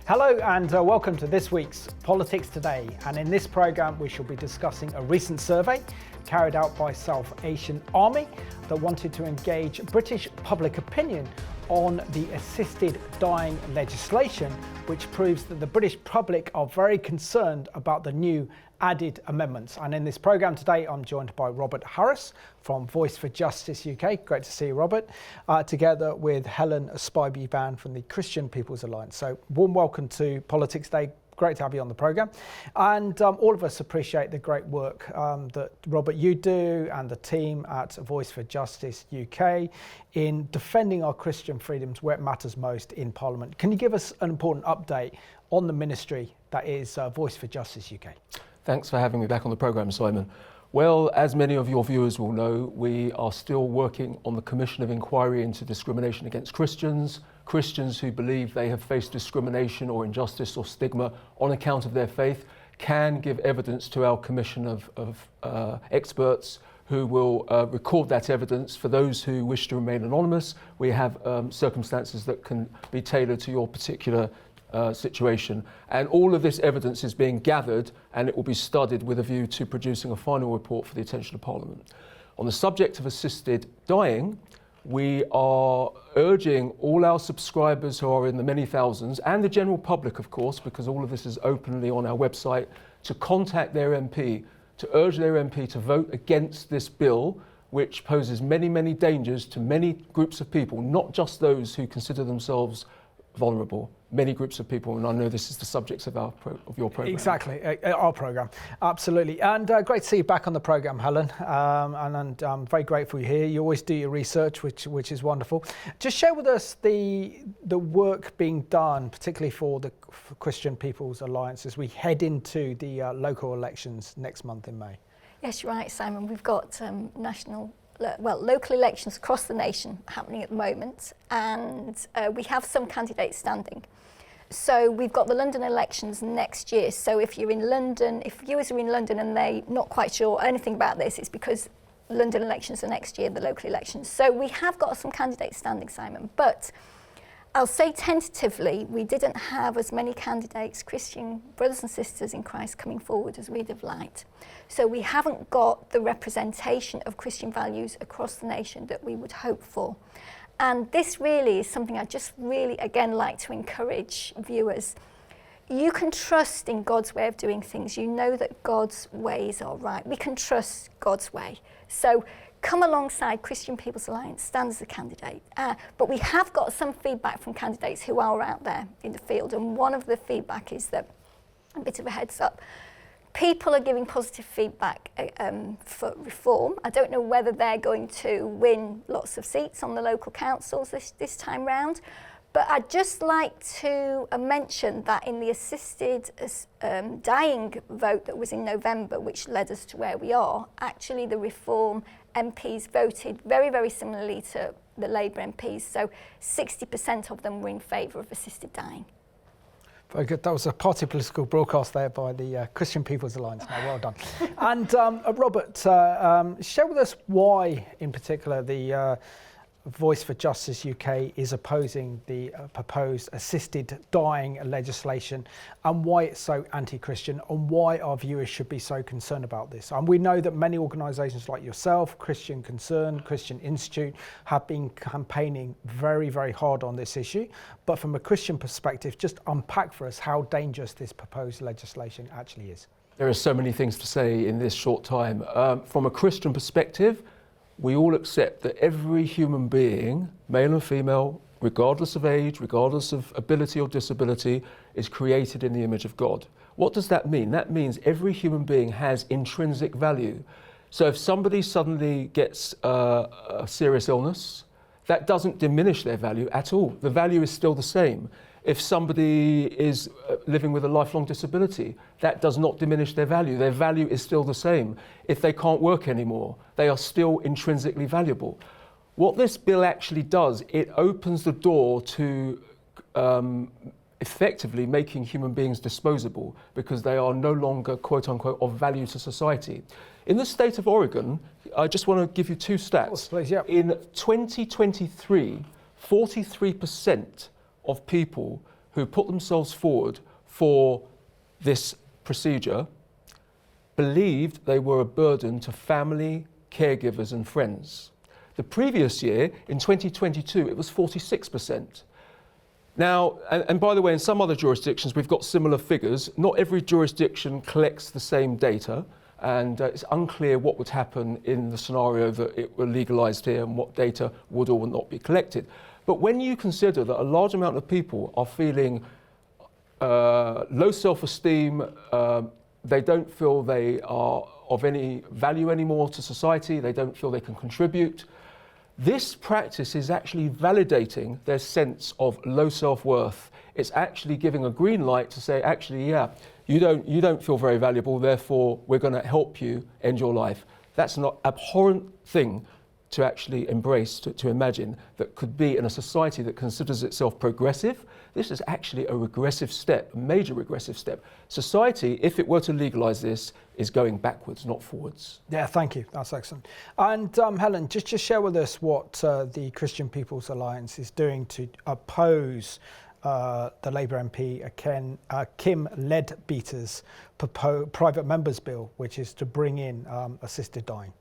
Hello and welcome to this week's Politics Today, and in this programme we shall be discussing a recent survey carried out by South Asian Army that wanted to engage British public opinion on the assisted dying legislation, which proves that the British public are very concerned about the new added amendments. And in this programme today, I'm joined by Robert Harris from Voice for Justice UK. Great to see you, Robert. Together with Helen Spiby-Vann from the Christian People's Alliance. So warm welcome to Politics Day. Great to have you on the programme. And all of us appreciate the great work that, Robert, you do and the team at Voice for Justice UK in defending our Christian freedoms where it matters most in Parliament. Can you give us an important update on the ministry that is Voice for Justice UK? Thanks for having me back on the programme, Simon. Well, as many of your viewers will know, we are still working on the Commission of Inquiry into Discrimination against Christians. Christians who believe they have faced discrimination or injustice or stigma on account of their faith can give evidence to our commission of experts who will record that evidence. For those who wish to remain anonymous, we have circumstances that can be tailored to your particular situation, and all of this evidence is being gathered and it will be studied with a view to producing a final report for the attention of Parliament. On the subject of assisted dying, we are urging all our subscribers who are in the many thousands, and the general public of course, because all of this is openly on our website, to contact their MP, to urge their MP to vote against this bill, which poses many, many dangers to many groups of people, not just those who consider themselves vulnerable, many groups of people, and I know this is the subject of your programme. Exactly, our programme, absolutely. And great to see you back on the programme, Helen, and I'm very grateful you're here. You always do your research, which is wonderful. Just share with us the work being done, particularly for the Christian People's Alliance, as we head into the local elections next month in May. Yes, you're right, Simon. We've got local elections across the nation happening at the moment, and we have some candidates standing. So we've got the London elections next year. So if you're in London, if viewers are in London and they're not quite sure anything about this, it's because London elections are next year, the local elections. So we have got some candidates standing, Simon, but I'll say tentatively, we didn't have as many candidates, Christian brothers and sisters in Christ, coming forward as we'd have liked. So we haven't got the representation of Christian values across the nation that we would hope for. And this really is something I just really, again, like to encourage viewers. You can trust in God's way of doing things. You know that God's ways are right. We can trust God's way. So come alongside Christian People's Alliance, stand as a candidate. But we have got some feedback from candidates who are out there in the field. And one of the feedback is that, a bit of a heads up, people are giving positive feedback for reform. I don't know whether they're going to win lots of seats on the local councils this time round, but I'd just like to mention that in the assisted dying vote that was in November, which led us to where we are, actually the Reform MPs voted very, very similarly to the Labour MPs, so 60% of them were in favour of assisted dying. Very good. That was a party political broadcast there by the Christian People's Alliance. Now, well done. And Robert, share with us why, in particular, the Voice for Justice UK is opposing the proposed assisted dying legislation, and why it's so anti-Christian, and why our viewers should be so concerned about this. And we know that many organisations like yourself, Christian Concern, Christian Institute, have been campaigning very, very hard on this issue. But from a Christian perspective, just unpack for us how dangerous this proposed legislation actually is. There are so many things to say in this short time. From a Christian perspective, we all accept that every human being, male and female, regardless of age, regardless of ability or disability, is created in the image of God. What does that mean? That means every human being has intrinsic value. So if somebody suddenly gets a serious illness, that doesn't diminish their value at all. The value is still the same. If somebody is living with a lifelong disability, that does not diminish their value. Their value is still the same. If they can't work anymore, they are still intrinsically valuable. What this bill actually does, it opens the door to effectively making human beings disposable because they are no longer, quote unquote, of value to society. In the state of Oregon, I just want to give you two stats. Of course, please, yeah. In 2023, 43% of people who put themselves forward for this procedure believed they were a burden to family, caregivers and friends. The previous year, in 2022, it was 46%. Now, and by the way, in some other jurisdictions, we've got similar figures. Not every jurisdiction collects the same data, and it's unclear what would happen in the scenario that it were legalised here and what data would or would not be collected. But when you consider that a large amount of people are feeling low self-esteem, they don't feel they are of any value anymore to society, they don't feel they can contribute, this practice is actually validating their sense of low self-worth. It's actually giving a green light to say, actually, yeah, you don't feel very valuable, therefore we're going to help you end your life. That's an abhorrent thing to actually embrace, to imagine, that could be in a society that considers itself progressive. This is actually a regressive step, a major regressive step. Society, if it were to legalise this, is going backwards, not forwards. Yeah, thank you. That's excellent. And Helen, just share with us what the Christian People's Alliance is doing to oppose the Labour MP Kim Leadbeater's private members bill, which is to bring in assisted dying.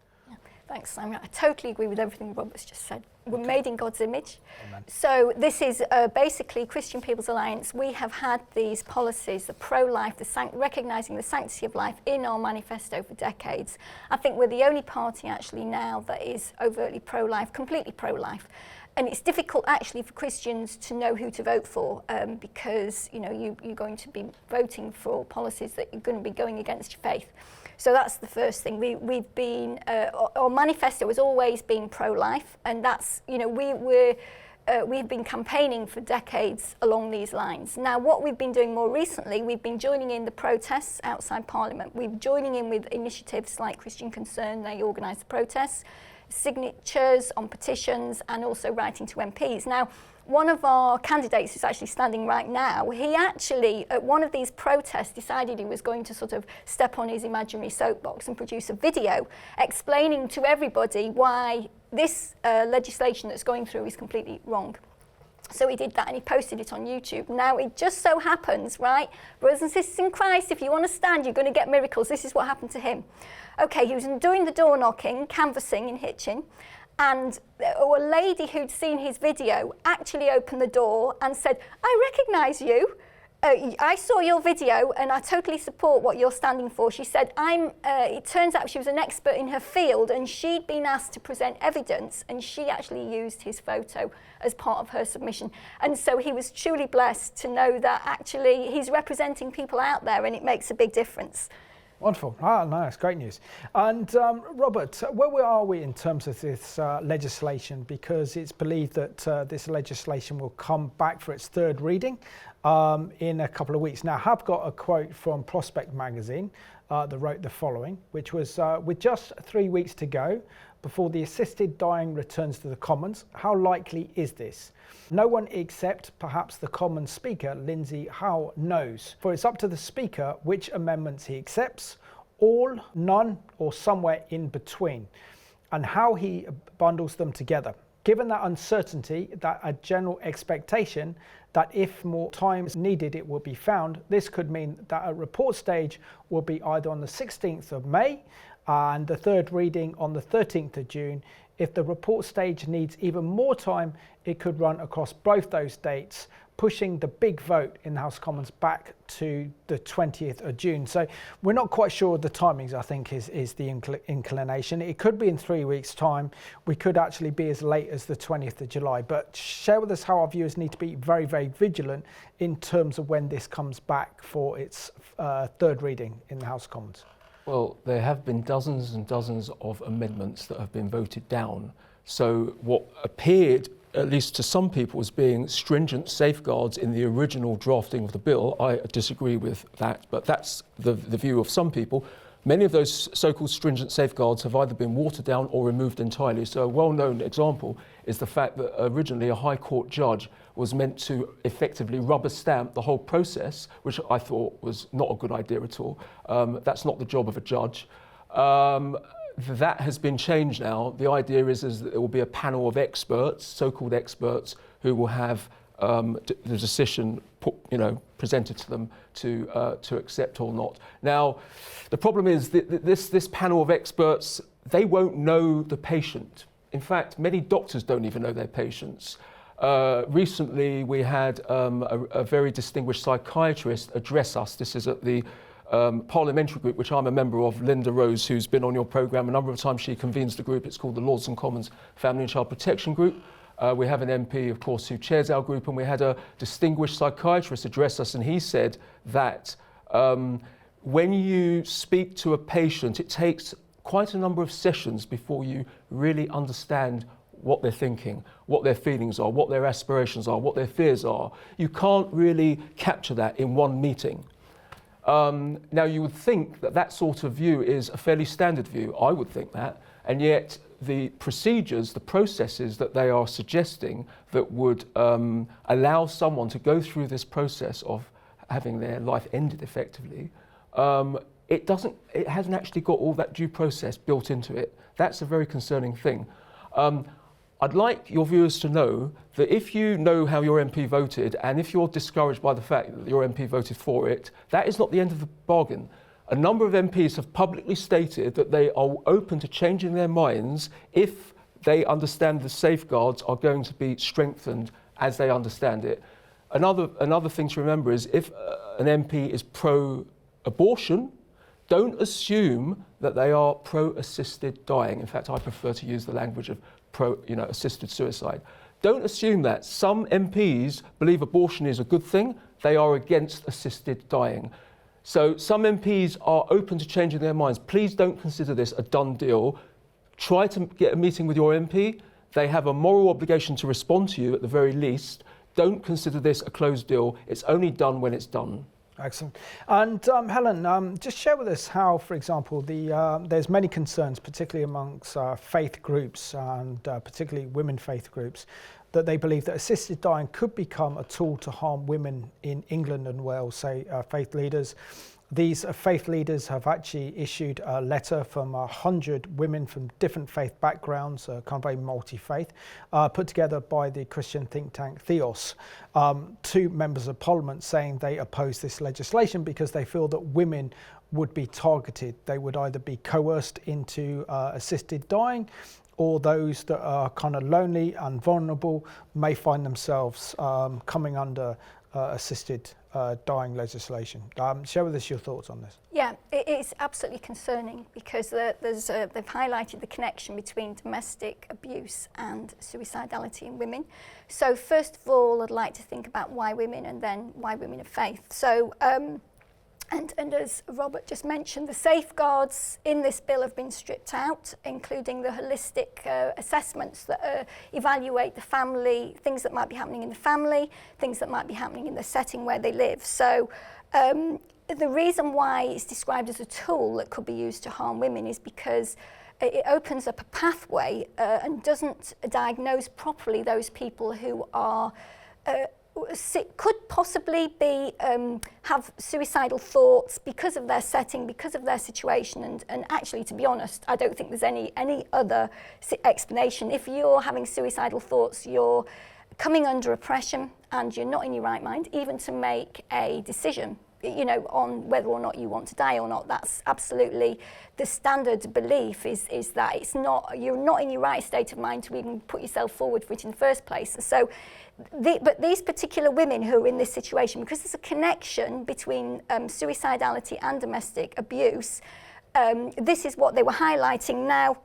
Thanks, Simon. I totally agree with everything Robert's just said. We're made in God's image. Amen. So this is basically Christian People's Alliance. We have had these policies, the pro-life, recognising the sanctity of life in our manifesto for decades. I think we're the only party actually now that is overtly pro-life, completely pro-life. And it's difficult actually for Christians to know who to vote for because you're going to be voting for policies that you're going to be going against your faith. So that's the first thing. We've been, our manifesto has always been pro-life, and that's, we've been campaigning for decades along these lines. Now, what we've been doing more recently, we've been joining in the protests outside Parliament. We're joining in with initiatives like Christian Concern, they organise the protests, signatures on petitions, and also writing to MPs. Now, one of our candidates who's actually standing right now, he actually, at one of these protests, decided he was going to sort of step on his imaginary soapbox and produce a video explaining to everybody why this legislation that's going through is completely wrong. So he did that and he posted it on YouTube. Now, it just so happens, right, brothers and sisters in Christ, if you want to stand, you're going to get miracles. This is what happened to him. Okay, he was doing the door knocking, canvassing in Hitchin, and a lady who'd seen his video actually opened the door and said, I recognise you. I saw your video and I totally support what you're standing for. She said, it turns out she was an expert in her field and she'd been asked to present evidence and she actually used his photo as part of her submission. And so he was truly blessed to know that actually he's representing people out there and it makes a big difference. Wonderful. Nice, great news. And Robert, where are we in terms of this legislation? Because it's believed that this legislation will come back for its third reading in a couple of weeks. Now, I have got a quote from Prospect magazine that wrote the following, which was, with just 3 weeks to go before the assisted dying returns to the Commons, how likely is this? No one except perhaps the Commons Speaker, Lindsay Howe, knows. For it's up to the Speaker which amendments he accepts, all, none, or somewhere in between, and how he bundles them together. Given that uncertainty, that a general expectation that if more time is needed it will be found, this could mean that a report stage will be either on the 16th of May and the third reading on the 13th of June. If the report stage needs even more time, it could run across both those dates, pushing the big vote in the House of Commons back to the 20th of June. So we're not quite sure of the timings, I think, is the inclination. It could be in 3 weeks' time. We could actually be as late as the 20th of July. But share with us how our viewers need to be very, very vigilant in terms of when this comes back for its third reading in the House of Commons. Well, there have been dozens and dozens of amendments that have been voted down. So what appeared, at least to some people, as being stringent safeguards in the original drafting of the bill, I disagree with that, but that's the view of some people. Many of those so-called stringent safeguards have either been watered down or removed entirely. So a well-known example is the fact that originally a High Court judge was meant to effectively rubber stamp the whole process, which I thought was not a good idea at all. That's not the job of a judge. That has been changed now. The idea is that there will be a panel of experts, so-called experts, who will have the decision presented to them to accept or not. Now, the problem is that this panel of experts, they won't know the patient. In fact, many doctors don't even know their patients. Recently, we had a very distinguished psychiatrist address us. This is at the parliamentary group, which I'm a member of, Linda Rose, who's been on your programme a number of times. She convenes the group. It's called the Lords and Commons Family and Child Protection Group. We have an MP, of course, who chairs our group, and we had a distinguished psychiatrist address us, and he said that when you speak to a patient, it takes quite a number of sessions before you really understand what they're thinking, what their feelings are, what their aspirations are, what their fears are. You can't really capture that in one meeting. Now, you would think that that sort of view is a fairly standard view. I would think that. And yet the procedures, the processes that they are suggesting that would allow someone to go through this process of having their life ended effectively, it hasn't actually got all that due process built into it. That's a very concerning thing. I'd like your viewers to know that if you know how your MP voted, and if you're discouraged by the fact that your MP voted for it, that is not the end of the bargain. A number of MPs have publicly stated that they are open to changing their minds if they understand the safeguards are going to be strengthened as they understand it. Another thing to remember is if an MP is pro-abortion, don't assume that they are pro-assisted dying. In fact, I prefer to use the language of assisted suicide. Don't assume that. Some MPs believe abortion is a good thing. They are against assisted dying. So some MPs are open to changing their minds. Please don't consider this a done deal. Try to get a meeting with your MP. They have a moral obligation to respond to you at the very least. Don't consider this a closed deal. It's only done when it's done. Excellent. And Helen, just share with us how, for example, there's many concerns, particularly amongst faith groups and particularly women faith groups, that they believe that assisted dying could become a tool to harm women in England and Wales, say faith leaders. These faith leaders have actually issued a letter from 100 women from different faith backgrounds, kind of very multi-faith, put together by the Christian think tank Theos, to members of Parliament saying they oppose this legislation because they feel that women would be targeted. They would either be coerced into assisted dying, or those that are kind of lonely and vulnerable may find themselves coming under assisted dying legislation. Share with us your thoughts on this. Yeah, it is absolutely concerning because they've highlighted the connection between domestic abuse and suicidality in women. So first of all, I'd like to think about why women and then why women of faith. So, and as Robert just mentioned, the safeguards in this bill have been stripped out, including the holistic assessments that evaluate the family, things that might be happening in the family, things that might be happening in the setting where they live. So the reason why it's described as a tool that could be used to harm women is because it opens up a pathway and doesn't diagnose properly those people who are could possibly be have suicidal thoughts because of their setting, because of their situation, and actually, to be honest, I don't think there's any other explanation. If you're having suicidal thoughts, you're coming under oppression and you're not in your right mind, even to make a decision, on whether or not you want to die or not. That's absolutely the standard belief is that you're not in your right state of mind to even put yourself forward for it in the first place. So, but these particular women who are in this situation, because there's a connection between suicidality and domestic abuse, this is what they were highlighting. Now,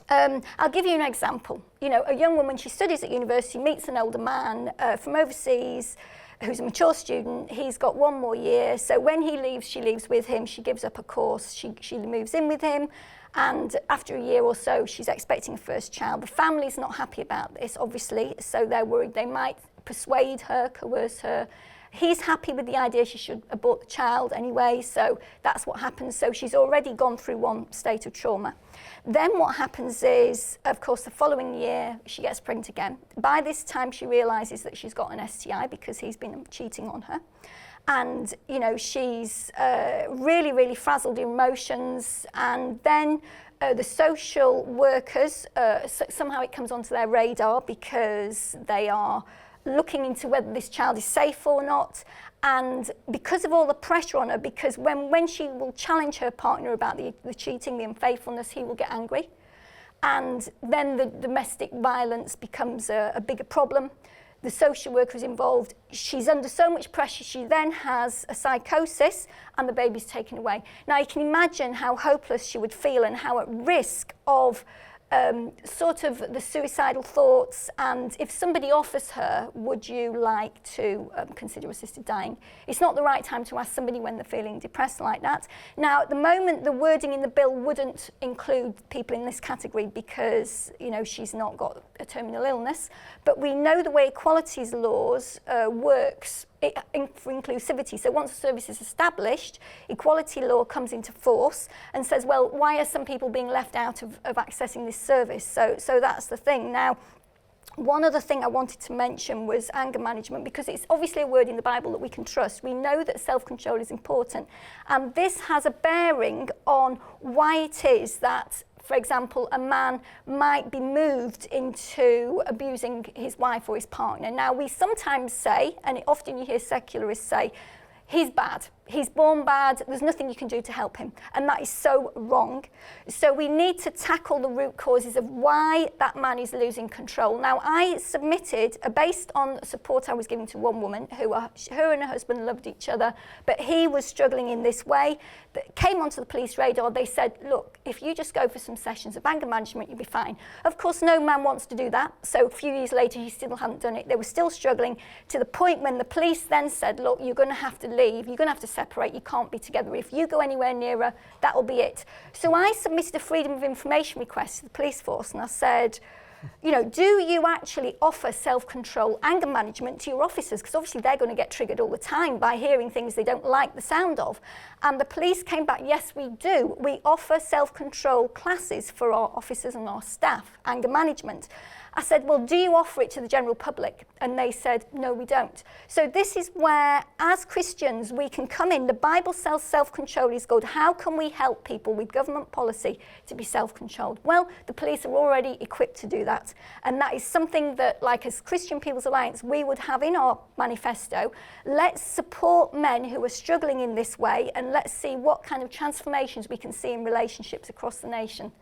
I'll give you an example. A young woman, she studies at university, meets an older man from overseas, who's a mature student. He's got one more year, so when he leaves, she leaves with him. She gives up a course, she moves in with him, and after a year or so, she's expecting a first child. The family's not happy about this, obviously, so they're worried they might persuade her, coerce her. He's happy with the idea she should abort the child anyway, so that's what happens. So she's already gone through one state of trauma. Then what happens is, of course, the following year, she gets pregnant again. By this time, she realises that she's got an STI because he's been cheating on her. And, she's really, really frazzled in emotions. And then the social workers, somehow it comes onto their radar because they are looking into whether this child is safe or not. And because of all the pressure on her, because when she will challenge her partner about the cheating, the unfaithfulness, he will get angry. And then the domestic violence becomes a bigger problem. The social worker is involved. She's under so much pressure, she then has a psychosis and the baby's taken away. Now you can imagine how hopeless she would feel and how at risk of sort of the suicidal thoughts. And if somebody offers her, would you like to consider assisted dying? It's not the right time to ask somebody when they're feeling depressed like that. Now, at the moment, the wording in the bill wouldn't include people in this category because, you know, she's not got a terminal illness. But we know the way equalities laws works for inclusivity. So once a service is established, equality law comes into force and says, well, why are some people being left out of accessing this service? So that's the thing. Now, one other thing I wanted to mention was anger management, because it's obviously a word in the Bible that we can trust. We know that self-control is important, and this has a bearing on why it is that, for example, a man might be moved into abusing his wife or his partner. Now, we sometimes say, and often you hear secularists say, he's bad, he's born bad, there's nothing you can do to help him. And that is so wrong. So we need to tackle the root causes of why that man is losing control. Now, I submitted, based on support I was giving to one woman, her and her husband loved each other, but he was struggling in this way, that came onto the police radar. They said, look, if you just go for some sessions of anger management, you'll be fine. Of course, no man wants to do that. So a few years later, he still hadn't done it. They were still struggling, to the point when the police then said, look, you're going to have to leave, you're going to have to separate, you can't be together. If you go anywhere near her, that will be it. So I submitted a freedom of information request to the police force, and I said, you know, do you actually offer self-control anger management to your officers? Because obviously they're going to get triggered all the time by hearing things they don't like the sound of. And the police came back, yes, we do. We offer self-control classes for our officers and our staff, anger management. I said, well, do you offer it to the general public? And they said, no, we don't. So this is where, as Christians, we can come in. The Bible says self-control is good. How can we help people with government policy to be self-controlled? Well, the police are already equipped to do that. And that is something that, like as Christian People's Alliance, we would have in our manifesto. Let's support men who are struggling in this way, and let's see what kind of transformations we can see in relationships across the nation.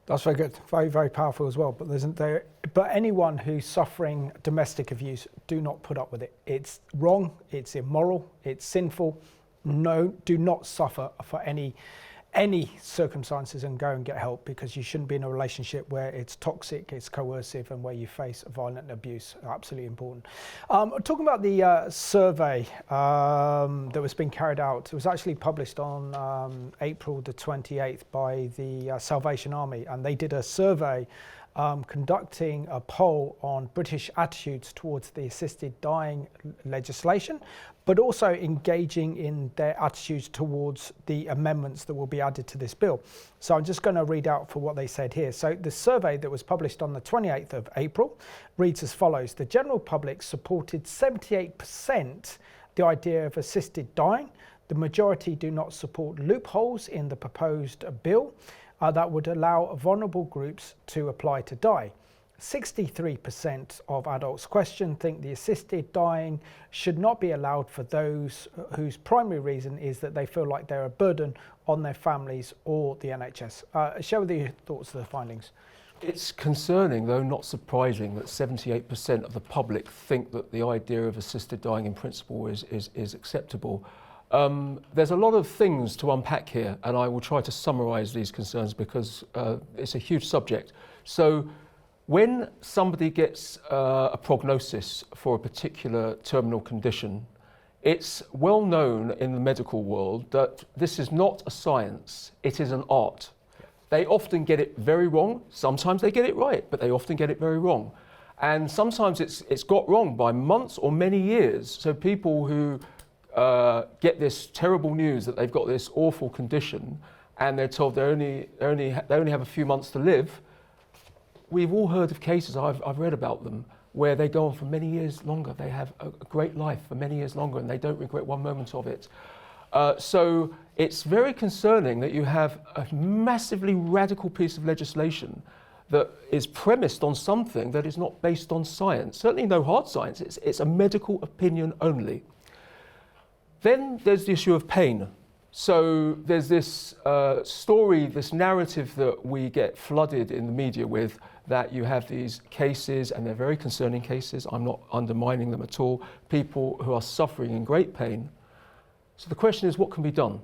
That's very good, very, very powerful as well. But anyone who's suffering domestic abuse, do not put up with it. It's wrong, it's immoral, it's sinful. No, do not suffer for any circumstances and go and get help, because you shouldn't be in a relationship where it's toxic, it's coercive, and where you face violent abuse. Absolutely important. Talking about the survey that was being carried out, it was actually published on April the 28th by the Salvation Army, and they did a survey conducting a poll on British attitudes towards the assisted dying legislation, but also engaging in their attitudes towards the amendments that will be added to this bill. So I'm just going to read out for what they said here. So the survey that was published on the 28th of April reads as follows. The general public supported 78% the idea of assisted dying. The majority do not support loopholes in the proposed bill that would allow vulnerable groups to apply to die. 63% of adults questioned think the assisted dying should not be allowed for those whose primary reason is that they feel like they're a burden on their families or the NHS. Share with you your thoughts of the findings. It's concerning, though not surprising, that 78% of the public think that the idea of assisted dying in principle is acceptable. There's a lot of things to unpack here, and I will try to summarise these concerns because it's a huge subject. So when somebody gets a prognosis for a particular terminal condition, it's well known in the medical world that this is not a science, it is an art. They often get it very wrong. Sometimes they get it right, but they often get it very wrong. And sometimes it's got wrong by months or many years. So people who get this terrible news that they've got this awful condition and they're told they only have a few months to live. We've all heard of cases, I've read about them, where they go on for many years longer. They have a great life for many years longer and they don't regret one moment of it. So it's very concerning that you have a massively radical piece of legislation that is premised on something that is not based on science. Certainly no hard science, it's a medical opinion only. Then there's the issue of pain. So there's this story, this narrative that we get flooded in the media with, that you have these cases, and they're very concerning cases, I'm not undermining them at all, people who are suffering in great pain. So the question is, what can be done?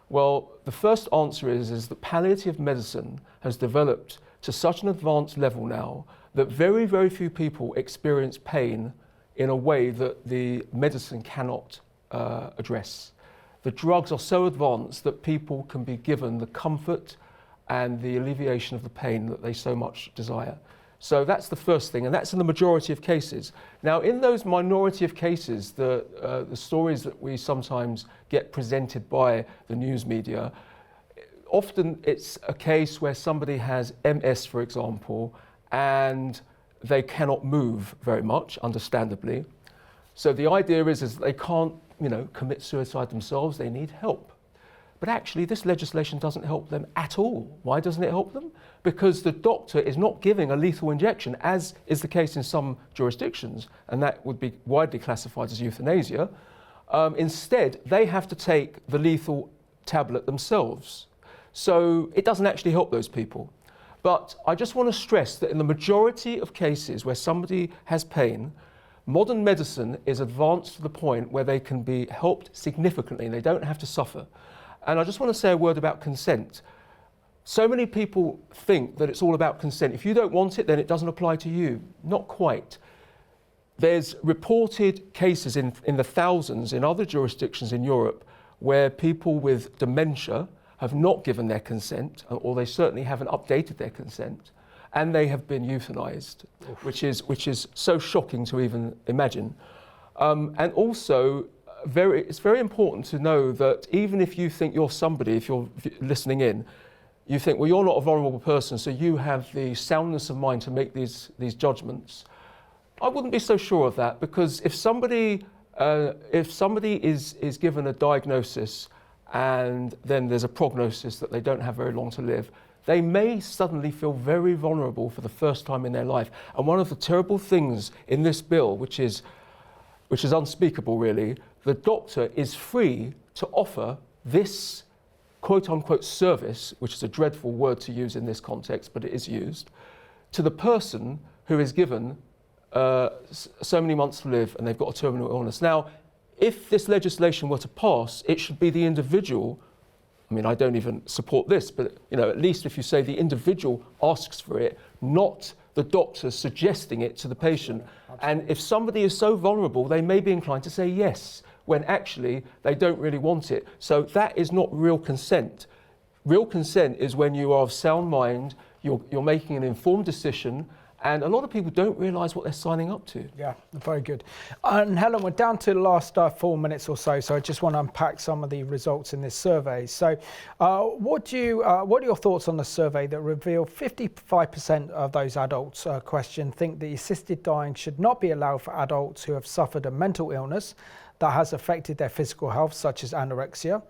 Well, the first answer is that palliative medicine has developed to such an advanced level now that very, very few people experience pain in a way that the medicine cannot address. The drugs are so advanced that people can be given the comfort and the alleviation of the pain that they so much desire. So that's the first thing, and that's in the majority of cases. Now, in those minority of cases, the stories that we sometimes get presented by the news media, often it's a case where somebody has MS, for example, and they cannot move very much, understandably. So the idea is they can't, commit suicide themselves, they need help. But actually, this legislation doesn't help them at all. Why doesn't it help them? Because the doctor is not giving a lethal injection, as is the case in some jurisdictions, and that would be widely classified as euthanasia. Instead, they have to take the lethal tablet themselves. So it doesn't actually help those people. But I just want to stress that in the majority of cases where somebody has pain, modern medicine is advanced to the point where they can be helped significantly and they don't have to suffer. And I just want to say a word about consent. So many people think that it's all about consent. If you don't want it, then it doesn't apply to you. Not quite. There's reported cases in the thousands in other jurisdictions in Europe where people with dementia have not given their consent, or they certainly haven't updated their consent, and they have been euthanized, which is so shocking to even imagine. And also, it's very important to know that even if you think you're somebody, if you're listening in, you think, well, you're not a vulnerable person, so you have the soundness of mind to make these judgments. I wouldn't be so sure of that, because if somebody is given a diagnosis and then there's a prognosis that they don't have very long to live, they may suddenly feel very vulnerable for the first time in their life. And one of the terrible things in this bill, which is unspeakable really, the doctor is free to offer this quote-unquote service, which is a dreadful word to use in this context, but it is used, to the person who is given so many months to live and they've got a terminal illness. Now, if this legislation were to pass, it should be the individual. I mean, I don't even support this, but at least if you say the individual asks for it, not the doctor suggesting it to the patient. Absolutely. And if somebody is so vulnerable, they may be inclined to say yes, when actually they don't really want it. So that is not real consent. Real consent is when you are of sound mind, you're making an informed decision, and a lot of people don't realise what they're signing up to. Yeah, very good. And Helen, we're down to the last 4 minutes or so I just want to unpack some of the results in this survey. So what are your thoughts on the survey that revealed 55% of those adults questioned think the assisted dying should not be allowed for adults who have suffered a mental illness that has affected their physical health, such as anorexia?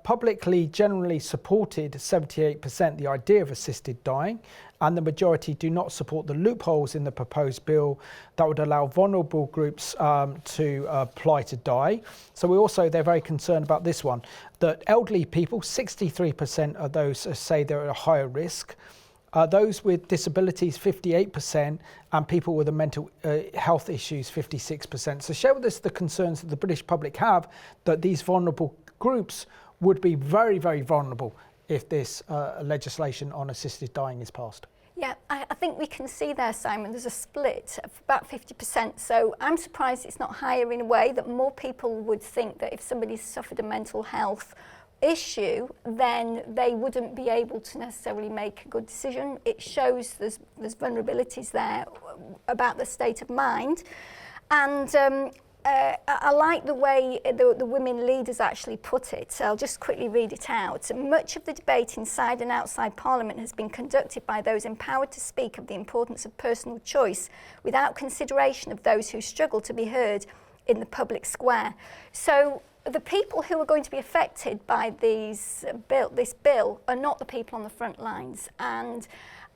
Publicly generally supported 78% the idea of assisted dying, and the majority do not support the loopholes in the proposed bill that would allow vulnerable groups to apply to die. So they're very concerned about this one, that elderly people, 63% of those say they're at a higher risk. Those with disabilities, 58%, and people with mental health issues, 56%. So share with us the concerns that the British public have that these vulnerable groups would be very, very vulnerable if this legislation on assisted dying is passed. Yeah, I think we can see there, Simon, there's a split of about 50%. So I'm surprised it's not higher in a way, that more people would think that if somebody's suffered a mental health issue, then they wouldn't be able to necessarily make a good decision. It shows there's vulnerabilities there about the state of mind. And I like the way the women leaders actually put it. So I'll just quickly read it out. Much of the debate inside and outside Parliament has been conducted by those empowered to speak of the importance of personal choice without consideration of those who struggle to be heard in the public square. So the people who are going to be affected by this bill are not the people on the front lines. And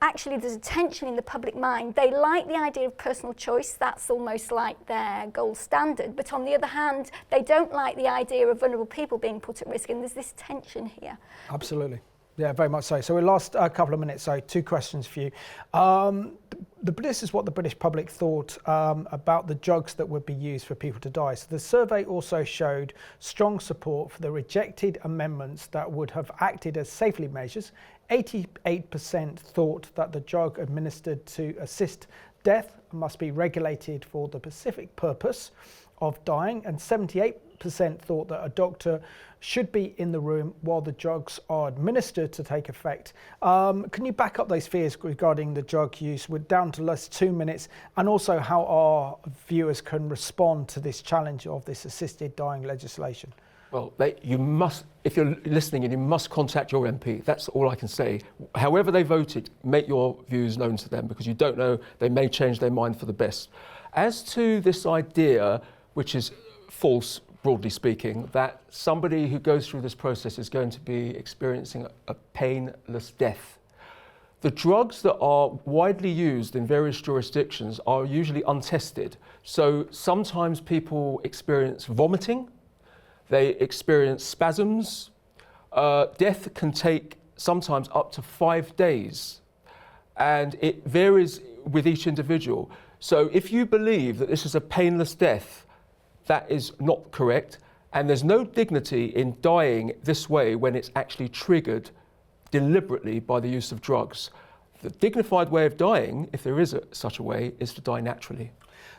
actually there's a tension in the public mind. They like the idea of personal choice, that's almost like their gold standard, but on the other hand, they don't like the idea of vulnerable people being put at risk, and there's this tension here. Absolutely. Yeah, very much so. So we lost a couple of minutes, so 2 questions for you. This is what the British public thought about the drugs that would be used for people to die. So the survey also showed strong support for the rejected amendments that would have acted as safety measures. 88% thought that the drug administered to assist death must be regulated for the specific purpose of dying, and 78% thought that a doctor should be in the room while the drugs are administered to take effect. Can you back up those fears regarding the drug use? We're down to less 2 minutes, and also how our viewers can respond to this challenge of this assisted dying legislation. Well, you must, if you're listening, and you must contact your MP. That's all I can say. However they voted, make your views known to them, because you don't know, they may change their mind for the best. As to this idea, which is false, broadly speaking, that somebody who goes through this process is going to be experiencing a painless death. The drugs that are widely used in various jurisdictions are usually untested. So sometimes people experience vomiting, they experience spasms. Death can take sometimes up to 5 days, and it varies with each individual. So if you believe that this is a painless death, that is not correct, and there's no dignity in dying this way when it's actually triggered deliberately by the use of drugs. The dignified way of dying, if there is such a way, is to die naturally.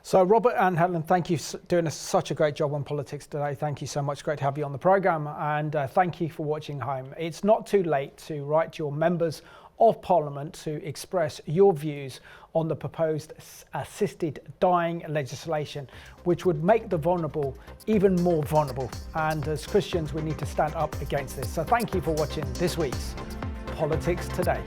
So Robert and Helen, thank you for doing such a great job on politics today. Thank you so much. Great to have you on the programme, and thank you for watching home. It's not too late to write to your members of Parliament to express your views on the proposed assisted dying legislation, which would make the vulnerable even more vulnerable. And as Christians, we need to stand up against this. So thank you for watching this week's Politics Today.